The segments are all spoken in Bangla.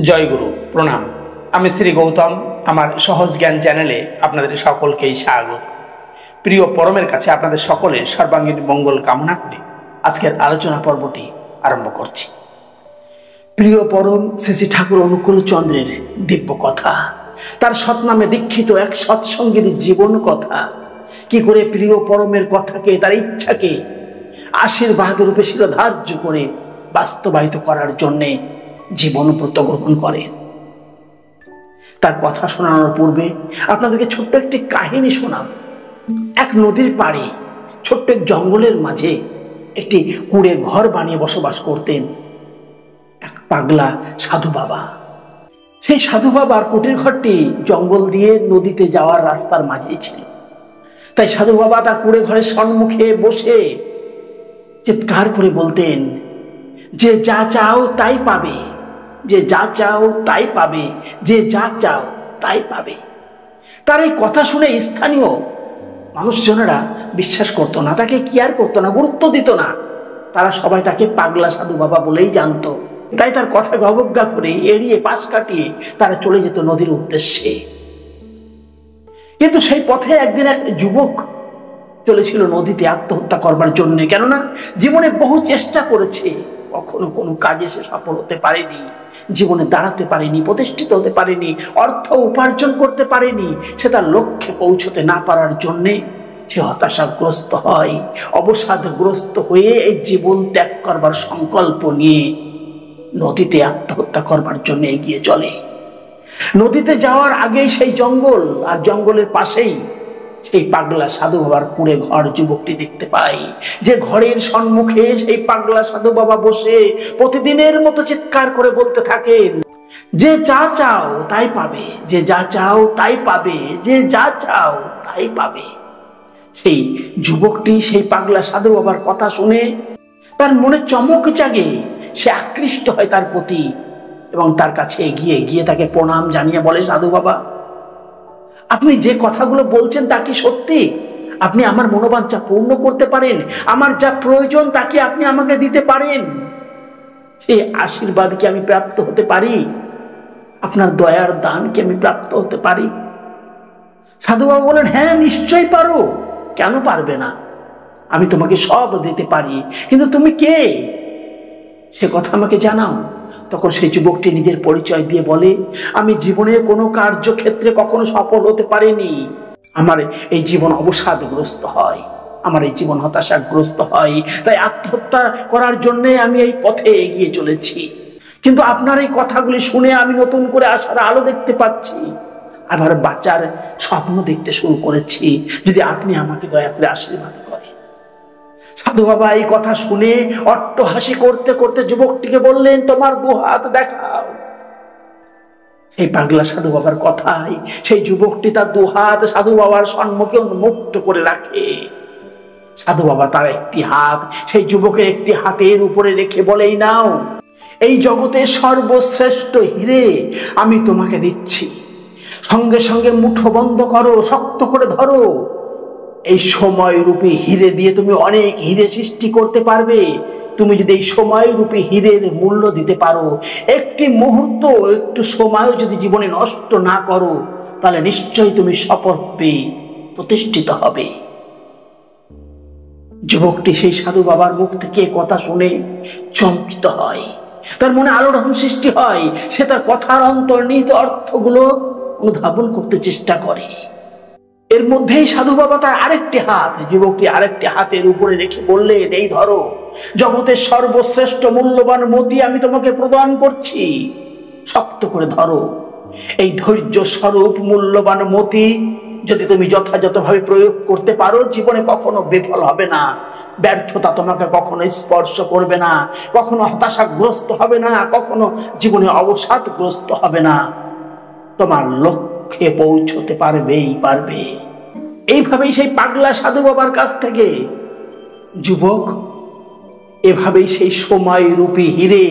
জয় গুরু প্রণাম। আমি শ্রী গৌতম। আমার সহজ জ্ঞান চ্যানেলে আপনাদের সকলকেই স্বাগত। প্রিয় পরমের কাছে আপনাদের সকলের সর্বাঙ্গীন মঙ্গল কামনা করে আজকের আলোচনা পর্বটি আরম্ভ করছি। প্রিয় পরম শ্রী শ্রী ঠাকুর অনুকূল চন্দ্রের দিব্য কথা, তার সৎনামে দীক্ষিত এক সৎসঙ্গীর জীবন কথা, কি করে প্রিয় পরমের কথাকে, তার ইচ্ছাকে আশীর্বাদ রূপে শিরোধার্য করে বাস্তবায়িত করার জন্যে জীবন ব্রত গ্রহণ করেন। তার কথা শোনানোর পূর্বে আপনাদেরকে ছোট্ট একটি কাহিনী শোনাব। এক নদীর পাড়ে ছোট্ট এক জঙ্গলের মাঝে একটি কুঁড়ে ঘর বানিয়ে বসবাস করতেন এক পাগলা সাধু বাবা। সেই সাধু বাবার কুটির ঘরটি জঙ্গল দিয়ে নদীতে যাওয়ার রাস্তার মাঝেই ছিল। তাই সাধু বাবা তার কুঁড়ে ঘরের সম্মুখে বসে চিৎকার করে বলতেন, যে যা চাও তাই পাবে, যে যা চাও তাই পাবে, যে যা চাও তাই পাবে। তার এই কথা শুনে স্থানীয় মানুষজনেরা বিশ্বাস করতো না, তাকে কেয়ার করতো না, গুরুত্ব দিত না। তারা সবাই তাকে পাগলা সাধু বাবা বলেই জানতো। তাই তার কথাকে অবজ্ঞা করে এড়িয়ে পাশ কাটিয়ে তারা চলে যেত নদীর উদ্দেশ্যে। কিন্তু সেই পথে একদিন এক যুবক চলেছিল নদীতে আত্মহত্যা করবার জন্য। কেননা জীবনে বহু চেষ্টা করেছে, কখনো কোনো কাজে সে সফল হতে পারেনি, জীবনে দাঁড়াতে পারেনি, প্রতিষ্ঠিত হতে পারেনি, অর্থ উপার্জন করতে পারেনি। সে তার লক্ষ্যে পৌঁছতে না পারার জন্যে সে হতাশাগ্রস্ত হয়, অবসাদগ্রস্ত হয়ে এই জীবন ত্যাগ করবার সংকল্প নিয়ে নদীতে আত্মহত্যা করবার জন্য এগিয়ে চলে। নদীতে যাওয়ার আগেই সেই জঙ্গল, আর জঙ্গলের পাশেই সেই পাগলা সাধু বাবার কুঁড়ে ঘর যুবকটি দেখতে পাই, যে ঘরের সম্মুখে সেই পাগলা সাধু বাবা বসে প্রতিদিনের মতো চিৎকার করে বলতে থাকেন, যে যা চাও তাই পাবে, যে যা চাও তাই পাবে, যে যা চাও তাই পাবে। সেই যুবকটি সেই পাগলা সাধু বাবার কথা শুনে তার মনে চমক জাগে, সে আকৃষ্ট হয় তার প্রতি এবং তার কাছে এগিয়ে গিয়ে তাকে প্রণাম জানিয়ে বলে, সাধু বাবা, আপনি যে কথাগুলো বলছেন তা কি সত্যি? আপনি আমার মনোবাঞ্ছা পূর্ণ করতে পারেন? আমার যা প্রয়োজন তা কি আপনি আমাকে দিতে পারেন? সেই আশীর্বাদ কি আমি প্রাপ্ত হতে পারি? আপনার দয়ার দান কি আমি প্রাপ্ত হতে পারি? সাধু বাবা বলেন, হ্যাঁ নিশ্চয়ই পারো, কেন পারবে না? আমি তোমাকে সব দিতে পারি, কিন্তু তুমি কে সে কথা আমাকে জানাও। তখন সেই যুবকটি নিজের পরিচয় দিয়ে বলে, আমি জীবনে কোনো কার্যক্ষেত্রে কখনো সফল হতে পারিনি। আমার এই জীবন অবসাদগ্রস্ত হয়, আমার এই জীবন হতাশাগ্রস্ত হয়, তাই আত্মহত্যা করার জন্য আমি এই পথে এগিয়ে চলেছি। কিন্তু আপনার এই কথাগুলি শুনে আমি নতুন করে আশার আলো দেখতে পাচ্ছি, আবার বাঁচার স্বপ্ন দেখতে শুরু করেছি। যদি আপনি আমাকে দয়া করে আশীর্বাদ করেন। সাধু বাবা এই কথা শুনে অট্টহাসি করতে করতে যুবকটিকে বললেন, তোমার দুহাত দেখাও। সেই পাগলা সাধু বাবার কথাই সেই যুবকটি তার দুহাত সাধু বাবার সম্মুখে উন্মুক্ত করে রাখে। সাধু বাবা তার একটি হাত সেই যুবকের একটি হাতের উপরে রেখে বলে, নাও, এই জগতের সর্বশ্রেষ্ঠ হিরে আমি তোমাকে দিচ্ছি। সঙ্গে সঙ্গে মুঠো বন্ধ করো, শক্ত করে ধরো। এই সময় রূপী হিরে দিয়ে তুমি অনেক হিরে সৃষ্টি করতে পারবে। তুমি যদি এই সময় রূপী হিরের মূল্য দিতে পারো, একটি মুহূর্ত, একটু সময়ও যদি জীবনে নষ্ট না করো, তাহলে নিশ্চয়ই তুমি সফল হবে, প্রতিষ্ঠিত হবে। যুবকটি সেই সাধু বাবার মুখ থেকে কথা শুনে চমকিত হয়, তার মনে আলোড়ন সৃষ্টি হয়। সে তার কথার অন্তর্নিহিত অর্থগুলো অনুধাবন করতে চেষ্টা করে। এর মধ্যেই সাধু বাবা তার আরেকটি হাত যুবকটি আরেকটি হাতের উপরে রেখে বললেন, এই ধরো, জগতের সর্বশ্রেষ্ঠ মূল্যবান মতি আমি তোমাকে প্রদান করছি, শক্ত করে ধরো। এই ধৈর্য স্বরূপ মূল্যবান মতি যদি তুমি যথাযথভাবে প্রয়োগ করতে পারো, জীবনে কখনো বিফল হবে না, ব্যর্থতা তোমাকে কখনো স্পর্শ করবে না, কখনো হতাশাগ্রস্ত হবে না, কখনো জীবনে অবসাদগ্রস্ত হবে না, তোমার লক্ষ্যে পৌঁছতে পারবেই পারবে। এইভাবেই সেই পাগলা সাধু বাবার কাছ থেকে যুবক এভাবেই সেই সময় রূপী হিরে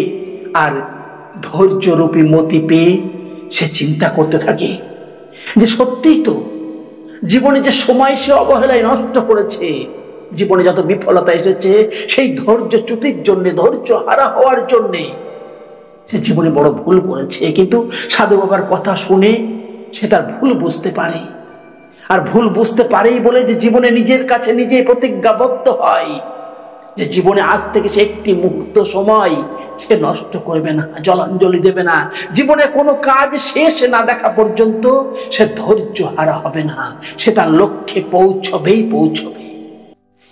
আর ধৈর্য রূপী মতি পেয়ে সে চিন্তা করতে থাকে যে সত্যিই তো জীবনে যে সময় সে অবহেলায় নষ্ট করেছে, জীবনে যত বিফলতা এসেছে সেই ধৈর্য চ্যুতির জন্যে, ধৈর্য হারা হওয়ার জন্যে। সে জীবনে বড় ভুল করেছে, কিন্তু সাধু বাবার কথা শুনে সে তার ভুল বুঝতে পারে। আর ভুল বুঝতে পারেই বলে যে জীবনে নিজের কাছে নিজেই প্রতিজ্ঞাবদ্ধ হয় যে জীবনে আজ থেকে সে একটি মুহূর্ত সময় সে নষ্ট করবে না, জলাঞ্জলি দেবে না। জীবনে কোনো কাজ শেষ না দেখা পর্যন্ত সে ধৈর্য হারা হবে না, সে তার লক্ষ্যে পৌঁছবেই পৌঁছবে।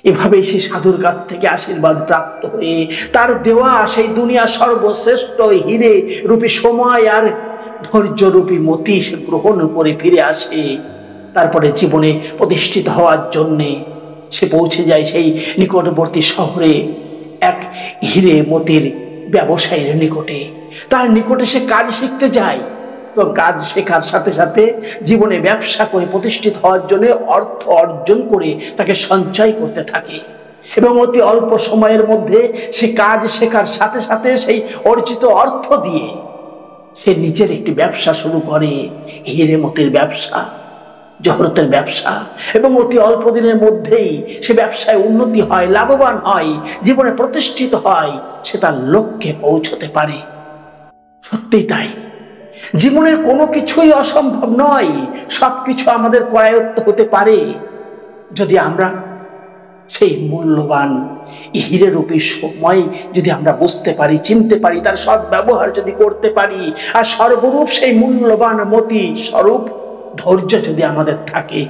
এভাবেই সে সাধুর কাছ থেকে আশীর্বাদ প্রাপ্ত হয়ে তার দেওয়া সেই দুনিয়া সর্বশ্রেষ্ঠ হিরে রূপী সময় আর ধৈর্য রূপী মতি সে গ্রহণ করে ফিরে আসে। তারপরে জীবনে প্রতিষ্ঠিত হওয়ার জন্যে সে পৌঁছে যায় সেই নিকটবর্তী শহরে এক হিরে মতির ব্যবসায়ীর নিকটে। তার নিকটে সে কাজ শিখতে যায় এবং কাজ শেখার সাথে সাথে জীবনে ব্যবসা করে প্রতিষ্ঠিত হওয়ার জন্য অর্থ অর্জন করে তাকে সঞ্চয় করতে থাকে এবং অতি অল্প সময়ের মধ্যে সে কাজ শেখার সাথে সাথে সেই অর্জিত অর্থ দিয়ে সে নিজের একটি ব্যবসা শুরু করে, হিরে মতির ব্যবসা, জহরতের ব্যবসা। এবং অতি অল্প দিনের মধ্যেই সে ব্যবসায় উন্নতি হয়, লাভবান হয়, জীবনে প্রতিষ্ঠিত হয়, সে তার লক্ষ্যে পৌঁছতে পারে। সত্যিই তাই, জীবনের কোনো কিছুই অসম্ভব নয়, সবকিছু আমাদের করায়ত্ত হতে পারে যদি আমরা সেই মূল্যবান হিরে রূপী সময় যদি আমরা বুঝতে পারি, চিনতে পারি, তার সৎ ব্যবহার যদি করতে পারি। আর সর্বরূপ সেই মূল্যবান মতি স্বরূপ ধৈর্য যদি আমাদের থাকে,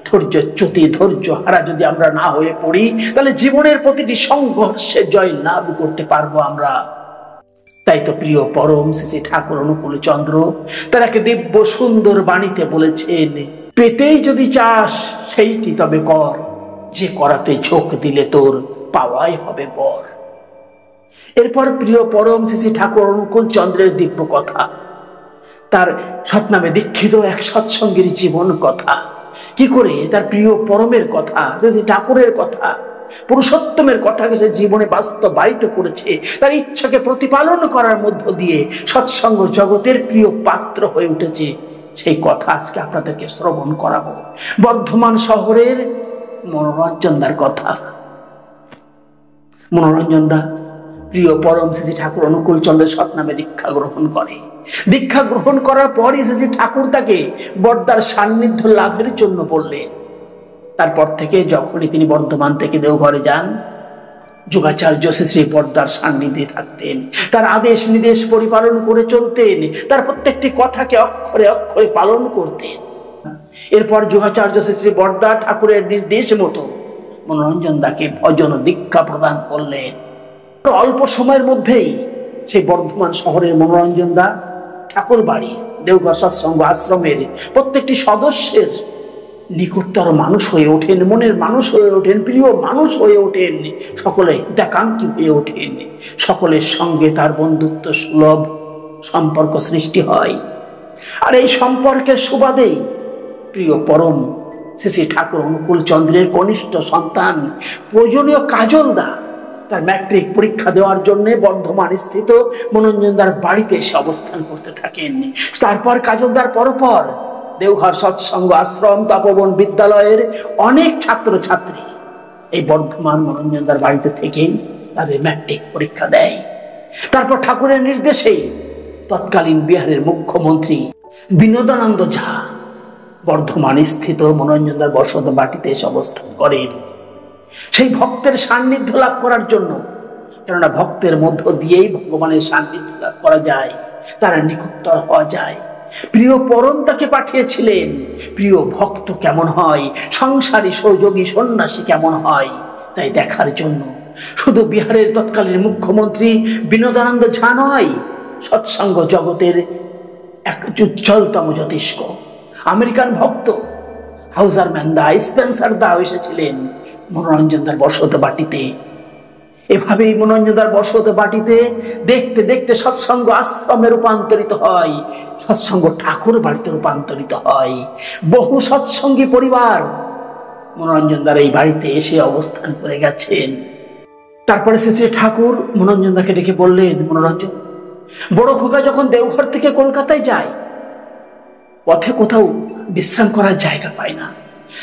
ধৈর্য হারা যদি আমরা না হয়ে পড়ি, তাহলে জীবনের প্রতিটি সংঘর্ষে জয় লাভ করতে পারবো আমরা। তাই তো প্রিয় পরম শ্রী ঠাকুর অনুকূল চন্দ্র তার এক দিব্য সুন্দর বাণীতে বলেছেন, পেতেই যদি চাস সেইটি তবে কর, যে করাতে ঝোঁক দিলে তোর পাওয়াই হবে বর। এরপর প্রিয় পরম শ্রী ঠাকুর অনুকূল চন্দ্রের দিব্য কথা, তার সৎনামে দীক্ষিত এক সৎসঙ্গীর জীবন কথা, কি করে তার প্রিয় পরমের কথা, শ্রী ঠাকুরের কথা, পুরুষোত্তমের কথাকে সে জীবনে বাস্তবায়িত করেছে, তার ইচ্ছাকে প্রতিপালন করার মধ্য দিয়ে সৎসঙ্গ জগতের প্রিয় পাত্র হয়ে উঠেছে, সেই কথা আজকে আপনাদেরকে শ্রবণ করাবো। বর্ধমান শহরের মনোরঞ্জনদার কথা। মনোরঞ্জনদা প্রিয় পরম শ্রী ঠাকুর অনুকূল চন্দ্রের সৎনামে দীক্ষা গ্রহণ করে। দীক্ষা গ্রহণ করার পরই শ্রী ঠাকুর তাকে বর্দার সান্নিধ্য লাভের জন্য বললেন। তারপর থেকে যখনই তিনি বর্ধমান থেকে দেওঘরে যান, যোগাচার্য শ্রী বর্দার সান্নিধ্যে থাকতেন, তার আদেশ নির্দেশ পরিপালন করে চলতেন, তার প্রত্যেকটি কথাকে অক্ষরে অক্ষরে পালন করতেন। এরপর যোগাচার্য শ্রী বর্দা ঠাকুরের নির্দেশ মতো মনোরঞ্জন দাকে ভজন দীক্ষা প্রদান করলেন। অল্প সময়ের মধ্যেই সেই বর্ধমান শহরের মনোরঞ্জন দা ঠাকুর বাড়ি দেওঘর সৎসঙ্গ আশ্রমের প্রত্যেকটি সদস্যের নিকটতর মানুষ হয়ে ওঠেন, মনের মানুষ হয়ে ওঠেন, প্রিয় মানুষ হয়ে ওঠেন, সকলে হিতাকাঙ্ক্ষী হয়ে ওঠেন। সকলের সঙ্গে তার বন্ধুত্ব সুলভ সম্পর্ক সৃষ্টি হয়। আর এই সম্পর্কের সুবাদেই প্রিয় পরম শ্রী ঠাকুর অনুকূল চন্দ্রের কনিষ্ঠ সন্তান প্রয়োজনীয় কাজলদা তার ম্যাট্রিক পরীক্ষা দেওয়ার জন্য বর্ধমান স্থিত মনোরঞ্জনদার বাড়িতে এসে অবস্থান করতে থাকেন। তারপর কাজলদার পরপর দেওঘর সৎসঙ্গ আশ্রম তপবন বিদ্যালয়ের অনেক ছাত্রছাত্রী এই বর্ধমান মনোরঞ্জনদার বাড়িতে থেকেই তাদের ম্যাট্রিক পরীক্ষা দেয়। তারপর ঠাকুরের নির্দেশেই তৎকালীন বিহারের মুখ্যমন্ত্রী বিনোদানন্দ ঝা বর্ধমান স্থিত মনোরঞ্জনদার বসত বাটিতে এসে অবস্থান করেন সেই ভক্তের সান্নিধ্য লাভ করার জন্য। কেননা ভক্তের মধ্য দিয়েই ভগবানের সান্নিধ্য লাভ করা যায়, তারা নিকটতর হওয়া যায়। প্রিয় পরম তাকে পাঠিয়েছিলেন প্রিয় ভক্ত কেমন হয়, সংসারী সহযোগী সন্ন্যাসী কেমন হয় তাই দেখার জন্য। শুধু বিহারের তৎকালীন মুখ্যমন্ত্রী বিনোদানন্দ ঝা নয়, সৎসঙ্গ জগতের এক উজ্জ্বলতম জ্যোতিষ্ক আমেরিকান ভক্ত হাউজারম্যান দা, স্পেন্সার দা এসেছিলেন মনোরঞ্জনদার বসত বাটিতে। এভাবেই মনোরঞ্জনদার বসত বাটিতে দেখতে দেখতে সৎসঙ্গ আশ্রমে রূপান্তরিত হয়, সৎসঙ্গ ঠাকুর বাড়িতে রূপান্তরিত হয়। বহু সৎসঙ্গী পরিবার মনোরঞ্জনদার এই বাড়িতে এসে অবস্থান করে গেছেন। তারপরে শ্রী ঠাকুর মনোরঞ্জনদাকে ডেকে বললেন, মনোরঞ্জন, বড় খোকা যখন দেওঘর থেকে কলকাতায় যায়, পথে কোথাও বিশ্রাম করার জায়গা পায় না,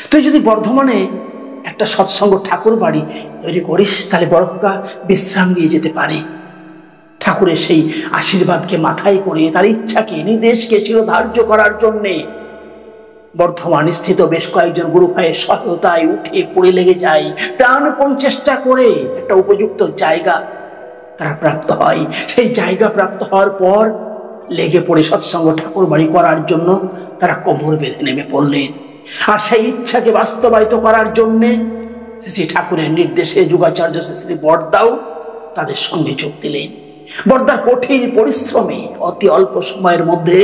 তুই যদি বর্ধমানে একটা সৎসঙ্গ ঠাকুর বাড়ি তৈরি করিস তাহলে বড় খোকা বিশ্রাম নিয়ে যেতে পারে। ঠাকুরের সেই আশীর্বাদকে মাথায় করে তার ইচ্ছাকে নির্দেশকে শিরোধার্য করার জন্যে বর্ধমান স্থিত বেশ কয়েকজন গুরু ভাইয়ের সহায়তায় উঠে পড়ে লেগে যায়, প্রাণপণ চেষ্টা করে একটা উপযুক্ত জায়গা তারা প্রাপ্ত হয়। সেই জায়গা প্রাপ্ত হওয়ার পর লেগে পড়ে সৎসঙ্গ ঠাকুর বাড়ি করার জন্য তারা কোমর বেঁধে নেমে পড়লেন। আর সেই ইচ্ছাকে বাস্তবায়িত করার জন্যে শ্রী ঠাকুরের নির্দেশে যুগাচার্য শ্রী বড়দাও তাদের সঙ্গে যোগ দিলেন। বড়দার কঠিন পরিশ্রমে অতি অল্প সময়ের মধ্যে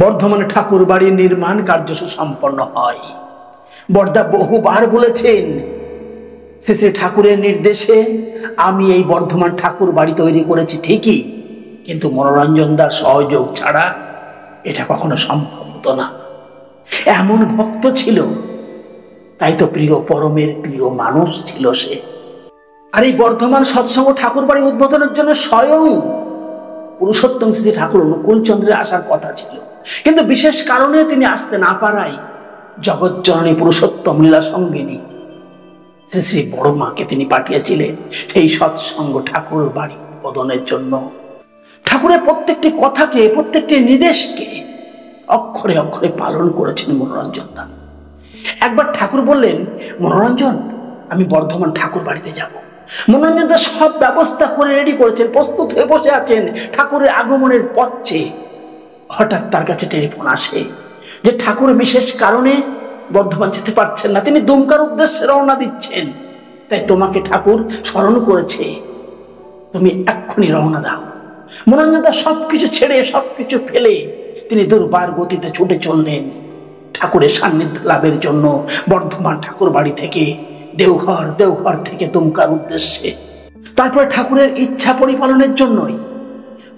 বর্ধমানে ঠাকুর বাড়ির নির্মাণ কার্য সুসম্পন্ন হয়। বড়দা বহুবার বলেছেন, শ্রী ঠাকুরের নির্দেশে আমি এই বর্ধমান ঠাকুর বাড়ি তৈরি করেছি ঠিকই, কিন্তু মনোরঞ্জন দার সহযোগ ছাড়া এটা কখনো সম্ভব হতো না। এমন ভক্ত ছিল, তাই তো প্রিয় পরমের প্রিয় মানুষ ছিল সে। আর এই বর্ধমান সৎসঙ্গ ঠাকুর বাড়ি উদ্বোধনের জন্য স্বয়ং পুরুষোত্তম শ্রী ঠাকুর অনুকূল চন্দ্রের আসার কথা ছিল, কিন্তু বিশেষ কারণে তিনি আসতে না পারায় জগৎজননী পুরুষোত্তম লীলা সঙ্গিনী শ্রী শ্রী বড় মাকে তিনি পাঠিয়েছিলেন সেই সৎসঙ্গ ঠাকুর বাড়ি উদ্বোধনের জন্য। ঠাকুরের প্রত্যেকটি কথাকে, প্রত্যেকটি নির্দেশকে অক্ষরে অক্ষরে পালন করেছেন মনোরঞ্জন দা। একবার ঠাকুর বললেন, মনোরঞ্জন, আমি বর্ধমান ঠাকুর বাড়িতে যাব। মনোরঞ্জন দা সব ব্যবস্থা করে রেডি করেছেন, প্রস্তুত হয়ে বসে আছেন ঠাকুরের আগমনের পথ চেয়ে। হঠাৎ তার কাছে টেলিফোন আসে যে ঠাকুর বিশেষ কারণে বর্ধমান যেতে পারছেন না, তিনি দুমকার উদ্দেশ্যে রওনা দিচ্ছেন, তাই তোমাকে ঠাকুর স্মরণ করেছে, তুমি এক্ষুনি রওনা দাও। মনোরঞ্জন দা সবকিছু ছেড়ে, সবকিছু ফেলে তিনি দুর্বার গতিতে ছুটে চললেন ঠাকুরের সান্নিধ্য লাভের জন্য বর্ধমান ঠাকুর বাড়ি থেকে দেওঘর, দেওঘর থেকে দুমকার উদ্দেশ্যে। তারপরে ঠাকুরের ইচ্ছা পরিপালনের জন্যই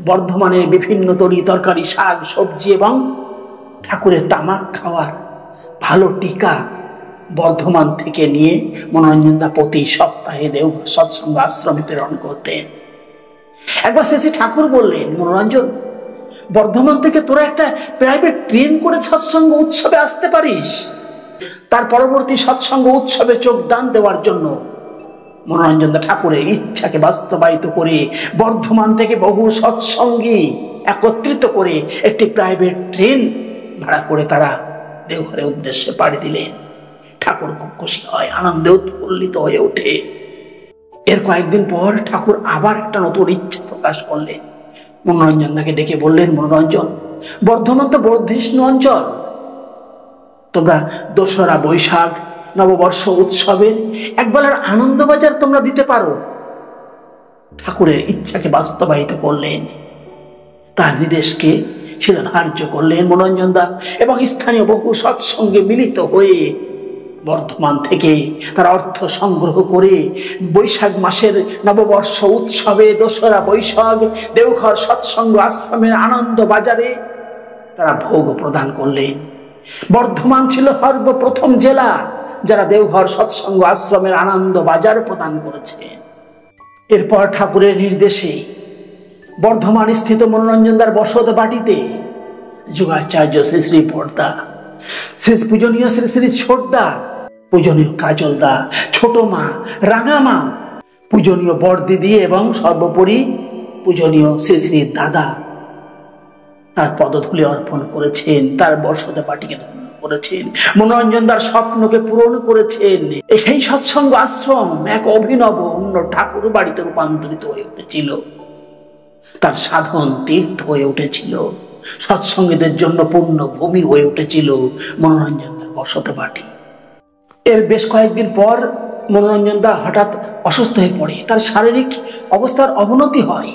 বর্ধমানের বিভিন্ন তরি তরকারি, শাক সবজি এবং ঠাকুরের তামাক খাওয়ার ভালো টিকা বর্ধমান থেকে নিয়ে মনোরঞ্জন দা প্রতি সপ্তাহে দেওঘর সৎসঙ্গ আশ্রমে প্রেরণ করতেন। একবার শেষে ঠাকুর বললেন, মনোরঞ্জন, বর্ধমান থেকে তোরা একটা প্রাইভেট ট্রেন করে সৎসঙ্গ উৎসবে আসতে পারিস। তার পরবর্তী সৎসঙ্গ উৎসবে যোগদান দেওয়ার জন্য মনোরঞ্জন দা ঠাকুরের ইচ্ছাকে বাস্তবায়িত করে বর্ধমান থেকে বহু সৎসঙ্গী একত্রিত করে একটি প্রাইভেট ট্রেন ভাড়া করে তারা দেওঘরের উদ্দেশ্যে পাড়ি দিলেন। ঠাকুর খুব খুশি হয়, আনন্দে উৎফুল্লিত হয়ে ওঠে। এর কয়েকদিন পর ঠাকুর আবার একটা নতুন ইচ্ছা প্রকাশ করলেন। মনোরঞ্জন দাকে ডেকে বললেন, মনোরঞ্জন, বর্ধমান তো বর্ধিষ্ণু অঞ্চল, তোমরা দোসরা বৈশাখ নববর্ষ উৎসবের একবেলার আনন্দবাজার তোমরা দিতে পারো। ঠাকুরের ইচ্ছাকে বাস্তবায়িত করলেন, তার নির্দেশকে শিরোধার্য করলেন মনোরঞ্জন দা এবং স্থানীয় বহু সৎসঙ্গে মিলিত হয়ে বর্ধমান থেকে তার অর্থ সংগ্রহ করে বৈশাখ মাসের নববর্ষ উৎসবে দোসরা বৈশাখ দেওঘর সৎসঙ্গ আশ্রমের আনন্দ বাজারে তারা ভোগ প্রদান করলেন। বর্ধমান ছিল সর্বপ্রথম জেলা যারা দেওঘর সৎসঙ্গ আশ্রমের আনন্দ বাজার প্রদান করেছে। এরপর ঠাকুরের নির্দেশে বর্ধমান স্থিত মনোরঞ্জন দার বসত বাটিতে যুগাচার্য শ্রী শ্রী বড়দা, শ্রী পূজনীয় শ্রী শ্রী ছোটদা, পূজনীয় কাজল দা, ছোট মা, রাঙা মা, পূজনীয় বড়দিদি এবং সর্বোপরি পূজনীয় শ্রী শ্রী দাদা তার পদধূলি অর্পণ করেছেন, তার বসত বাটিকে ধন্য করেছেন, মনোরঞ্জন দার স্বপ্নকে পূরণ করেছেন। সেই সৎসঙ্গ আশ্রম এক অভিনব অন্য ঠাকুর বাড়িতে রূপান্তরিত হয়ে উঠেছিল, তার সাধন তীর্থ হয়ে উঠেছিল, সৎসঙ্গীদের জন্য পূর্ণ ভূমি হয়ে উঠেছিল মনোরঞ্জন দার বসত বাটি। এর বেশ কয়েকদিন পর মনোরঞ্জন দা হঠাৎ অসুস্থ হয়ে পড়ে, তার শারীরিক অবস্থার অবনতি হয়।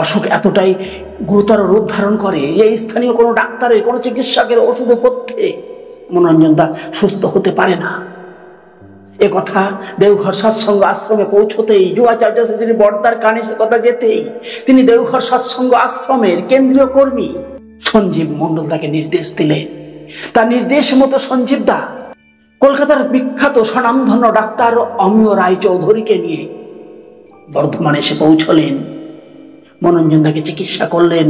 অসুখ এতটাই গুরুতর রূপ ধারণ করে এই স্থানীয় কোনো ডাক্তারের, কোনো চিকিৎসকের ওষুধে পথ্যে মনোরঞ্জন দা সুস্থ হতে পারে না। এ কথা দেওঘর সৎসঙ্গ আশ্রমে পৌঁছতেই, যুগাচার্য শ্রী বড়দার কানে সে কথা যেতেই তিনি দেওঘর সৎসঙ্গ আশ্রমের কেন্দ্রীয় কর্মী সঞ্জীব মণ্ডল তাকে নির্দেশ দিলেন। তার নির্দেশ মতো সঞ্জীব দা কলকাতার বিখ্যাত স্বনামধন্য ডাক্তার অমিয় রায় চৌধুরীকে নিয়ে বর্ধমানে এসে পৌঁছলেন। মনোরঞ্জন দাকে চিকিৎসা করলেন।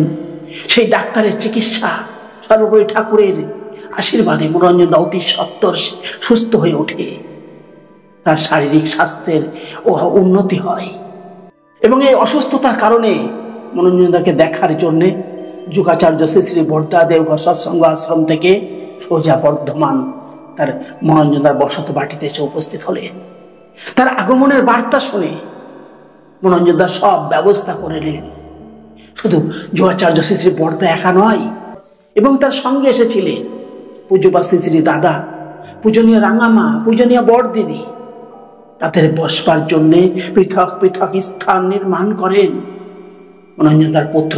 সেই ডাক্তারের চিকিৎসা, সর্বোপরি ঠাকুরের আশীর্বাদে মনোরঞ্জন দা অতি সত্বর সুস্থ হয়ে ওঠে। তার শারীরিক স্বাস্থ্যের উন্নতি হয় এবং এই অসুস্থতার কারণে মনোরঞ্জনদাকে দেখার জন্যে যুগাচার্য শ্রী শ্রী বর্দা দেওঘর সৎসঙ্গ আশ্রম থেকে সোজা বর্ধমান তার মনোরঞ্জনদার বসত বাটিতে এসে উপস্থিত হলেন। তার আগমনের বার্তা শুনে মনোরঞ্জনদা সব ব্যবস্থা করলেন। শুধু যুগাচার্য শ্রী শ্রী বর্দা একা নয়, এবং তার সঙ্গে এসেছিলেন পূজ্যপাদ শ্রী শ্রী দাদা, পূজনীয় রাঙামা, পূজনীয় বড়দিদি। তাদের বসবার জন্য পৃথক পৃথক স্থান নির্মাণ করেন। মনোরঞ্জনদার পুত্র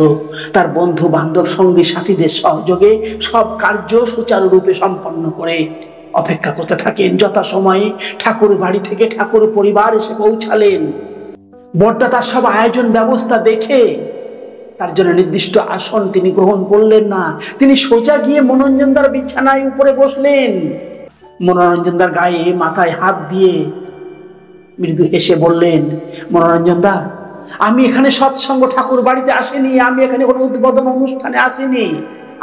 তার বন্ধু বান্ধব সঙ্গী সাথীদের সহযোগে সব কার্য সুচারুরূপে সম্পন্ন করে অপেক্ষা করতে থাকেন। যথাসময়ে ঠাকুর বাড়ি থেকে ঠাকুর পরিবার এসে পৌঁছালেন। বর্দা তার সব আয়োজন ব্যবস্থা দেখে তার জন্য নির্দিষ্ট আসন তিনি গ্রহণ করলেন না। তিনি সোজা গিয়ে মনোরঞ্জনদার বিছানায় উপরে বসলেন। মনোরঞ্জনদার গায়ে মাথায় হাত দিয়ে মৃদু হেসে বললেন, মনোরঞ্জনদা, আমি এখানে সৎসঙ্গ ঠাকুর বাড়িতে আসিনি, আমি এখানে কোনো উদ্বোধন অনুষ্ঠানে আসিনি,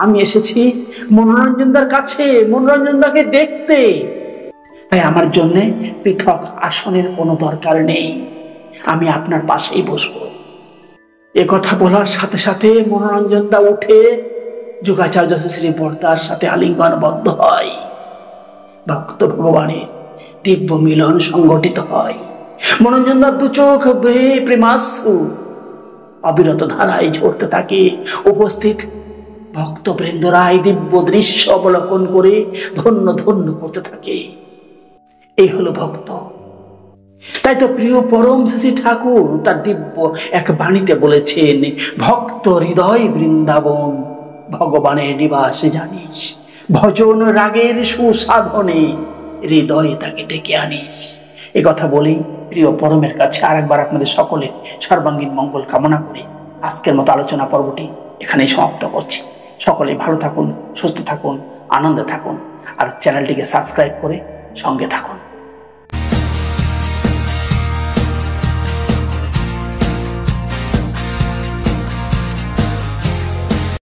আমি এসেছি মনোরঞ্জনদার কাছে, মনোরঞ্জনদাকে দেখতে। তাই আমার জন্য পৃথক আসনের কোনো দরকার নেই, আমি আপনার পাশেই বসবো। এ কথা বলার সাথে সাথে মনোরঞ্জনদা উঠে যুগাচার্য শ্রী বর্দার সাথে আলিঙ্গনবদ্ধ হয়। ভক্ত ভগবানের দিব্য মিলন সংগঠিত হয়। মনোরঞ্জনদার দু চোখ বেয়ে প্রেমাশ্রু অবিরত ধারায় ঝরতে থাকে। উপস্থিত ভক্তবৃন্দরা এই দিব্য দৃশ্য অবলোকন করে ধন্য ধন্য করতে থাকে। এই হলো ভক্ত। তাই তো প্রিয় পরম শ্রী ঠাকুর তার দিব্য এক বাণীতে বলেছেন, ভক্ত হৃদয় বৃন্দাবন, ভগবানের নিবাস জানিস, ভজন রাগের সুসাধনে হৃদয়ে তাকে ডেকে আনিস। এ কথা বলেই প্রিয় পরমের কাছে আরেকবার আপনাদের সকলের সর্বাঙ্গীন মঙ্গল কামনা করে আজকের মতো আলোচনা পর্বটি এখানেই সমাপ্ত করছি। সকলেই ভালো থাকুন, সুস্থ থাকুন, আনন্দে থাকুন, আর চ্যানেলটিকে সাবস্ক্রাইব করে সঙ্গে থাকুন।